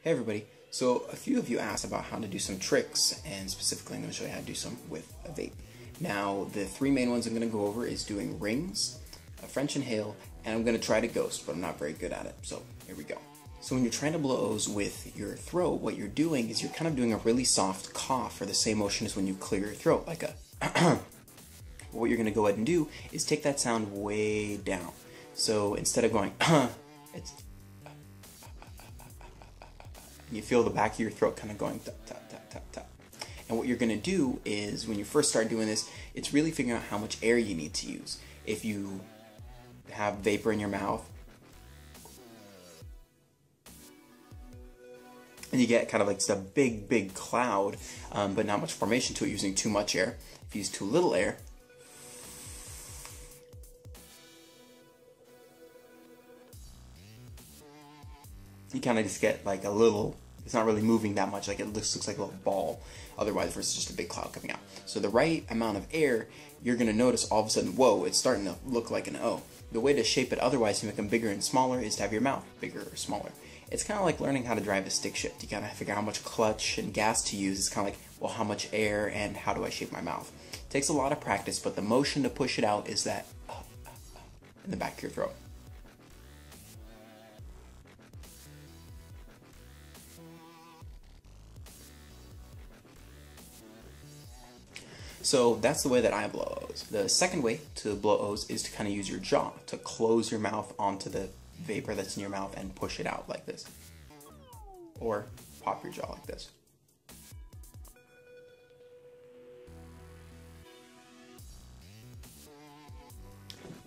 Hey everybody, so a few of you asked about how to do some tricks, and specifically I'm going to show you how to do some with a vape. Now the three main ones I'm going to go over is doing rings, a French inhale, and I'm going to try to ghost, but I'm not very good at it, so here we go. So when you're trying to blow O's with your throat, what you're doing is you're kind of doing a really soft cough, or the same motion as when you clear your throat, like a What you're going to go ahead and do is take that sound way down. So instead of going it's you feel the back of your throat kind of going tap, tap, tap, tap, tap. And what you're going to do is, when you first start doing this, it's really figuring out how much air you need to use. If you have vapor in your mouth, and you get kind of like a big, big cloud, but not much formation to it using too much air. If you use too little air, you kind of just get like a little, it's not really moving that much, like it looks like a little ball otherwise versus just a big cloud coming out. So the right amount of air, you're going to notice all of a sudden, whoa, it's starting to look like an O. The way to shape it otherwise to make them bigger and smaller is to have your mouth bigger or smaller. It's kind of like learning how to drive a stick shift. You gotta figure out how much clutch and gas to use. It's kind of like, well, how much air and how do I shape my mouth? It takes a lot of practice, but the motion to push it out is that in the back of your throat. So that's the way that I blow O's. The second way to blow O's is to kind of use your jaw to close your mouth onto the vapor that's in your mouth and push it out like this. Or pop your jaw like this.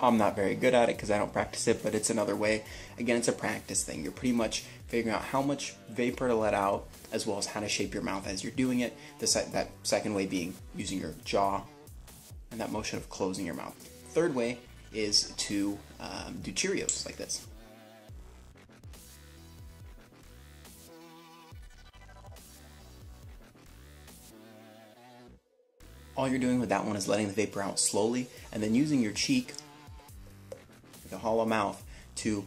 I'm not very good at it because I don't practice it, but it's another way. Again, it's a practice thing. You're pretty much figuring out how much vapor to let out, as well as how to shape your mouth as you're doing it. That second way being using your jaw and that motion of closing your mouth. Third way is to do Cheerios like this. All you're doing with that one is letting the vapor out slowly, and then using your cheek, the hollow mouth, to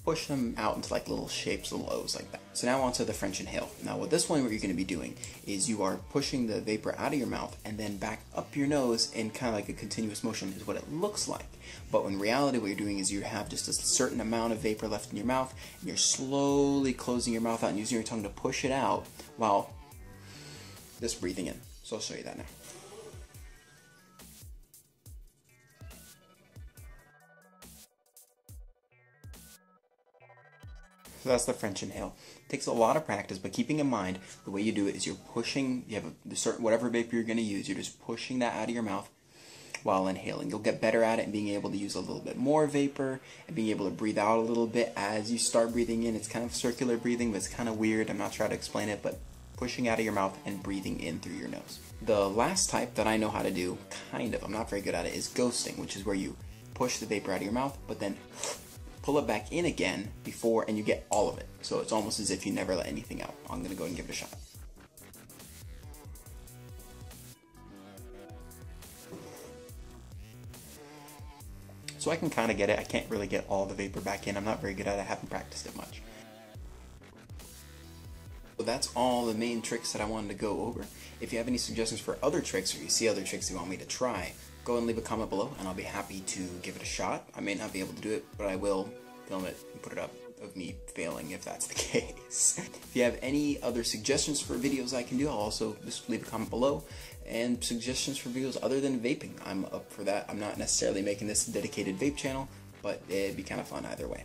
push them out into like little shapes, little O's like that. So now onto the French inhale. Now with this one, what you're going to be doing is you are pushing the vapor out of your mouth and then back up your nose in kind of like a continuous motion is what it looks like. But in reality, what you're doing is you have just a certain amount of vapor left in your mouth, and you're slowly closing your mouth out and using your tongue to push it out while just breathing in. So I'll show you that now. So that's the French inhale. It takes a lot of practice, but keeping in mind, the way you do it is you're pushing, you have a certain, whatever vapor you're going to use, you're just pushing that out of your mouth while inhaling. You'll get better at it and being able to use a little bit more vapor and being able to breathe out a little bit as you start breathing in. It's kind of circular breathing, but it's kind of weird. I'm not trying to explain it, but pushing out of your mouth and breathing in through your nose. The last type that I know how to do, kind of, I'm not very good at it, is ghosting, which is where you push the vapor out of your mouth, but then pull it back in again before, and you get all of it. So it's almost as if you never let anything out. I'm going to go and give it a shot. So I can kind of get it. I can't really get all the vapor back in. I'm not very good at it. I haven't practiced it much. So that's all the main tricks that I wanted to go over. If you have any suggestions for other tricks, or you see other tricks you want me to try, go and leave a comment below and I'll be happy to give it a shot. I may not be able to do it, but I will film it and put it up of me failing if that's the case. If you have any other suggestions for videos I can do, I'll also just leave a comment below. And suggestions for videos other than vaping, I'm up for that. I'm not necessarily making this a dedicated vape channel, but it'd be kind of fun either way.